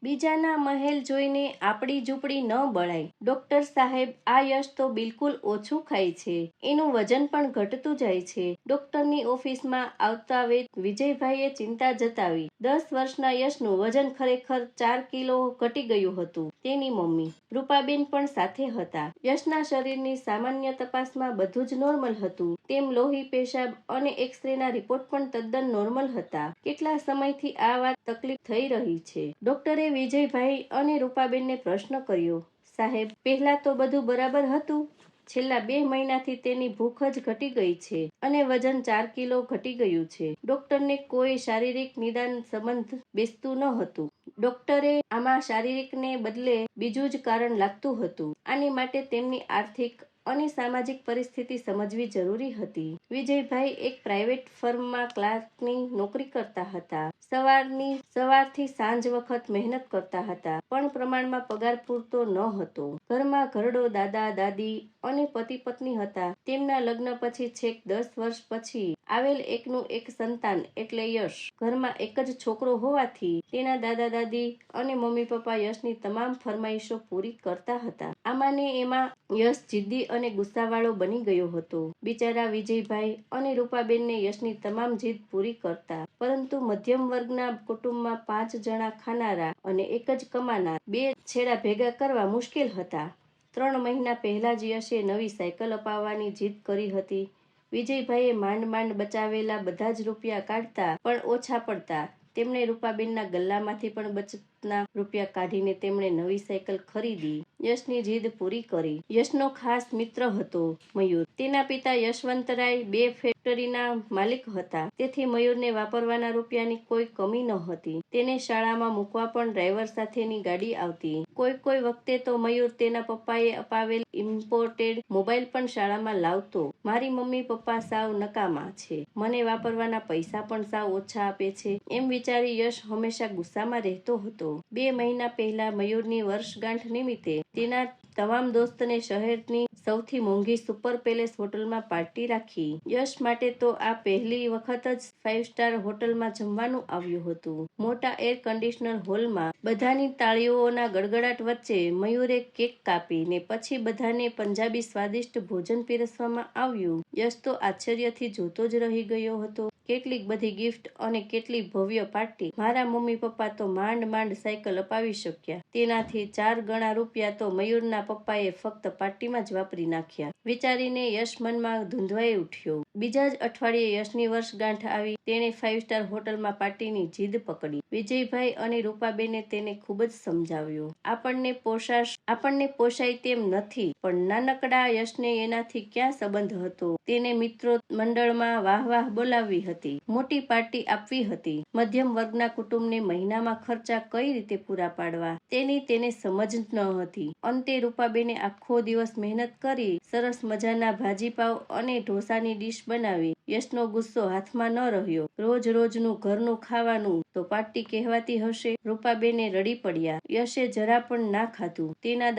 બીજાના મહેલ જોઈને આપણી ઝૂંપડી ન બળાય. ડોક્ટર સાહેબ, આ યશ તો બિલકુલ ઓછું ખાય છે, એનું વજન પણ ઘટતું જાય છે. ડોક્ટરની ઓફિસમાં આવતા વેત વિજયભાઈએ ચિંતા જતાવી. 10 વર્ષના યશનું વજન ખરેખર 4 કિલો ઘટી ગયું હતું. તેની મમ્મી રૂપાબેન પણ સાથે હતા. યશના શરીરની સામાન્ય તપાસમાં બધું જ નોર્મલ હતું. તેમ લોહી, પેશાબ અને એક્સરેના રિપોર્ટ પણ તદ્દન નોર્મલ હતા. કેટલા સમયથી આ વાત તકલીફ થઈ રહી છે? ડોક્ટરે વિજયભાઈ અને રૂપાબેનને પ્રશ્ન કર્યો. સાહેબ, પહેલા તો બધું બરાબર હતું. છેલ્લા 2 મહિનાથી તેની ભૂખ જ ઘટી ગઈ છે અને વજન 4 કિલો ઘટી ગયું છે. ડોક્ટરને કોઈ શારીરિક નિદાન સંબંધ બેસતું ન હતું. ડોક્ટરે આમાં શારીરિકને બદલે બીજું જ કારણ લાગતું હતું. આની માટે તેમની આર્થિક અને સામાજિક પરિસ્થિતિ સમજવી જરૂરી હતી. વિજયભાઈ એક પ્રાઇવેટ ફર્મમાં ક્લાર્કની નોકરી કરતા હતા. સવારથી સાંજ વખત મહેનત કરતા હતા, પણ પ્રમાણમાં પગાર પૂરતો ન હતો. ઘરમાં ઘરડો દાદા દાદી અને પતિ પત્ની હતા. તેમના લગ્ન પછી છેક 10 વર્ષ પછી આવેલ એકનું એક સંતાન એટલે યશ. ઘરમાં એક જ છોકરો હોવાથી તેના દાદા દાદી અને મમ્મી પપ્પા યશની તમામ ફરમાઈશો પૂરી કરતા હતા. આમાં ને એમાં યશ જિદ્દી અને ગુસ્સાવાળો બની ગયો હતો. બિચારા વિજયભાઈ અને રૂપાબેનને યશની તમામ જીદ પૂરી કરતા. પરંતુ મધ્યમ વર્ગના કુટુંબમાં 5 જણા ખાનારા અને એક જ કમાનાર, 2 છેડા ભેગા કરવા મુશ્કેલ હતા. 3 મહિના પહેલા જ યશે નવી સાયકલ અપાવવાની જીદ કરી હતી. વિજયભાઈએ માંડ બચાવેલા બધા જ રૂપિયા કાઢતા પણ ઓછા પડતા. તેમણે રૂપાબેનના ગલ્લામાંથી પણ બચતના રૂપિયા કાઢીને તેમણે નવી સાયકલ ખરીદી. યશની જીદ પૂરી કરી. યશનો ખાસ મિત્ર હતો મયુર. તેના પિતા યશવંતરાય 2 ફેક્ટરીના માલિક હતા. તેથી મયુરને વાપરવાના રૂપિયાની કોઈ કમી ન હતી. તેને શાળામાં મૂકવા પણ ડ્રાઈવર સાથેની ગાડી આવતી. કોઈ વખતે તો મયુર તેના પપ્પાએ અપાવેલ ઇમ્પોર્ટેડ મોબાઈલ પણ શાળામાં લાવતો. મારી મમ્મી પપ્પા સાવ નકામા છે, મને વાપરવાના પૈસા પણ સાવ ઓછા આપે છે, એમ વિચારી યશ હંમેશા ગુસ્સામાં રહેતો હતો. 2 મહિના પહેલા મયુરની વર્ષગાંઠ નિમિત્તે તેના તમામ દોસ્તને શહેરની સૌથી મોંઘી સુપર પેલેસ હોટલમાં પાર્ટી રાખી. યશ માટે તો આ પહેલી વખત જ 5 સ્ટાર હોટલમાં જમવાનું આવ્યું હતું. મોટા એર કન્ડિશનર હોલમાં બધાની તાળીઓના ગડગડાટ વચ્ચે મયુરે કેક કાપી ને પછી બધાને પંજાબી સ્વાદિષ્ટ ભોજન પીરસવામાં આવ્યું. યશ તો આશ્ચર્યથી જોતો જ રહી ગયો હતો. કેટલીક બધી ગિફ્ટ અને કેટલી ભવ્ય પાર્ટી. મારા મમ્મી પપ્પા તો માંડ સાયકલ અપાવી શક્યા. તેનાથી 4 ગણા રૂપિયા તો મયુરના પપ્પાએ ફક્ત પાર્ટીમાં જ વાપરી નાખ્યા. વિચારીને યશ મનમાં ધૂંધવાઈ ઉઠ્યો. બીજા જ અઠવાડિયે યશની વર્ષગાંઠ આવી. તેણે 5 સ્ટાર હોટલમાં પાર્ટીની જીદ પકડી. વિજયભાઈ અને રૂપાબેને તેને ખૂબ જ સમજાવ્યો. આપણને પોસાય તેમ નથી, પણ નાનકડા યશને એનાથી ક્યાં સંબંધ હતો. તેને મિત્રો મંડળમાં વાહ બોલાવવી હતી, મોટી પાર્ટી આપવી હતી. મધ્યમ વર્ગના કુટુંબને મહિનામાં ખર્ચા કઈ રીતે પૂરા પાડવા તેને સમજ ન હતી. અંતે રૂપાબેને આખો દિવસ મહેનત કરી સરસ મજાના ભાજીપાવ અને ઢોસાની ડીશ બનાવી. યશનો ગુસ્સો હાથમાં ન રહ્યો. રોજનું ઘરનું ખાવાનું તો પાર્ટી કહેવાતી હશે. રૂપાબેને રડી પડ્યા. યશે જરા પણ ના ખાધું. તેના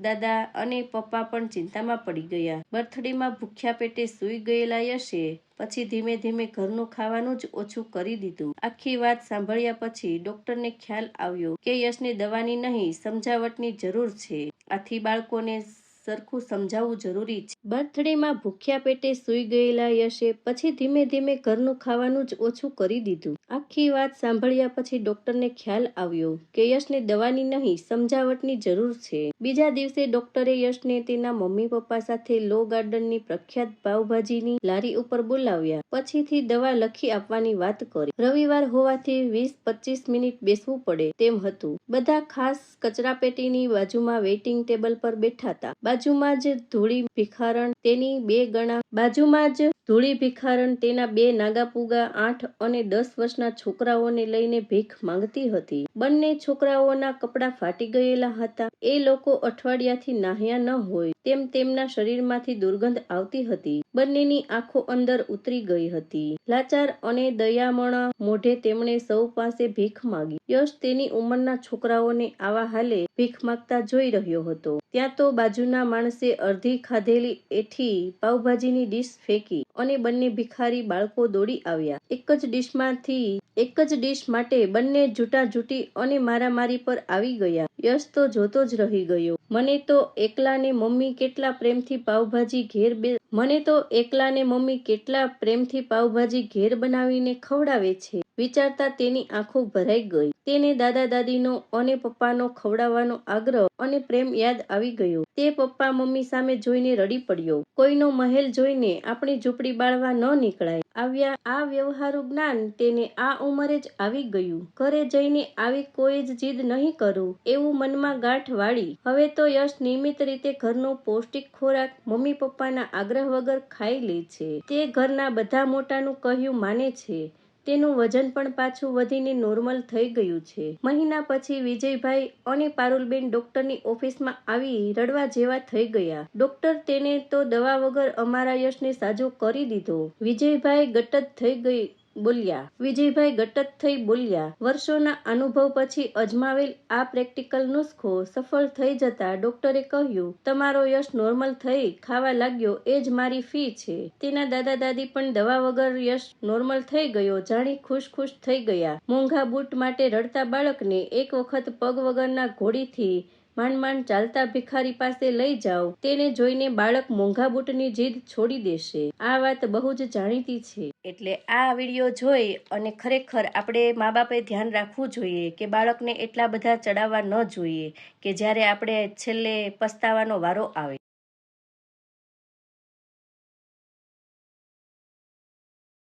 દાદા અને પપ્પા પણ ચિંતામાં પડી ગયા. બર્થડેમાં ભૂખ્યા પેટે સૂઈ ગયેલા યશે પછી ધીમે ધીમે ઘરનું ખાવાનું જ ઓછું કરી દીધું. આખી વાત સાંભળ્યા પછી ડોક્ટરને ખ્યાલ આવ્યો કે યશને દવાની નહીં, સમજાવટની જરૂર છે. આથી બાળકોને સરખું સમજાવવું જરૂરી છે. બર્થડેમાં ભૂખ્યા પેટે સૂઈ ગયેલા યશે પછી ધીમે ધીમે ઘરનું ખાવાનું જ ઓછું કરી દીધું. આખી વાત સાંભળ્યા પછી ડોક્ટરને ખ્યાલ આવ્યો કે યશને દવાની નહીં, સમજાવટની જરૂર છે. બીજા દિવસે ડોક્ટરે યશને તેના મમ્મી પપ્પા સાથે લો ગાર્ડનની પ્રખ્યાત પાવભાજીની લારી ઉપર બોલાવ્યા. પછીથી દવા લખી આપવાની વાત કરી. રવિવાર હોવાથી 20-25 મિનિટ બેસવું પડે તેમ હતું. બધા ખાસ કચરાપેટીની બાજુમાં વેઇટિંગ ટેબલ પર બેઠાતા. બાજુમાં જ ધૂળી ભિખારણ તેના 2 નાગાપૂગા 8 અને 10 વર્ષના છોકરાઓને લઈને ભીખ માંગતી હતી. બંને છોકરાઓના કપડાં ફાટી ગયેલા હતા. એ લોકો અઠવાડિયાથી નાહ્યા ન હોય તેમ તેમના શરીરમાંથી દુર્ગંધ આવતી હતી. બંનેની આંખો અંદર ઉતરી ગઈ હતી. લાચાર અને દયામણા મોઢે તેમણે સૌ પાસે ભીખ માંગી. યશ તેની ઉંમરના છોકરાઓને આવા હાલે ભીખ માંગતા જોઈ રહ્યો હતો. ત્યાં તો બાજુના માણસે અડધી ખાધેલી એઠી પાવભાજીની ડીશ ફેંકી અને બંને ભિખારી બાળકો દોડી આવ્યા. એક જ ડીશ માટે બંને જૂટાજૂટી અને મારામારી પર આવી ગયા. યશ તો જોતો જ રહી ગયો. મને તો એકલાને મમ્મી કેટલા પ્રેમથી પાવભાજી ઘેર બનાવીને ખવડાવે છે વિચારતા તેની આંખો ભરાઈ ગઈ. તેને દાદા દાદીનો અને પપ્પાનો ખવડાવવાનો આગ્રહ અને પ્રેમ યાદ આવી ગયો. તે પપ્પા મમ્મી સામે જોઈને રડી પડ્યો. કોઈનો મહેલ જોઈને આપણી ઝૂંપડી બાળવા ન નીકળાય. આ વ્યવહારુ જ્ઞાન તેને આ ઉંમરે જ આવી ગયું. ઘરે જઈને આવી કોઈ જ જીદ નહીં કરું એવું મનમાં ગાંઠ વાળી. હવે તો યશ નિયમિત રીતે ઘરનો પૌષ્ટિક ખોરાક મમ્મી પપ્પાના આગ્રહ વગર ખાઈ લે છે. તે ઘરના બધા મોટાનું કહ્યું માને છે. તેનું વજન પણ પાછું વધીને નોર્મલ થઈ ગયું છે. મહિના પછી વિજયભાઈ અને પારુલબેન ડોક્ટરની ઓફિસમાં આવી રડવા જેવા થઈ ગયા. ડોક્ટર તેને તો દવા વગર અમારા યશને સાજો કરી દીધો. વિજયભાઈ ગટત થઈ બોલ્યા. વર્ષોના અનુભવ પછી અજમાવેલ આ પ્રેક્ટિકલ નુસ્ખો સફળ થઈ જતા ડોક્ટરે કહ્યું, તમારો યશ નોર્મલ થઈ ખાવા લાગ્યો એ જ મારી ફી છે. તેના દાદા દાદી પણ દવા વગર યશ નોર્મલ થઈ ગયો જાણી ખુશ થઈ ગયા. મોંઘા બૂટ માટે રડતા બાળકને એક વખત પગ વગરના ઘોડીથી માંડ ચાલતા ભિખારી પાસે લઈ જાઓ. તેને જોઈને બાળક મોંઘા બૂટની જીદ છોડી દેશે. આ વાત બહુ જ જાણીતી છે. એટલે આ વિડીયો જોઈ અને ખરેખર આપણે મા બાપે ધ્યાન રાખવું જોઈએ કે બાળકને એટલા બધા ચડાવવા ન જોઈએ કે જ્યારે આપણે છેલ્લે પસ્તાવાનો વારો આવે.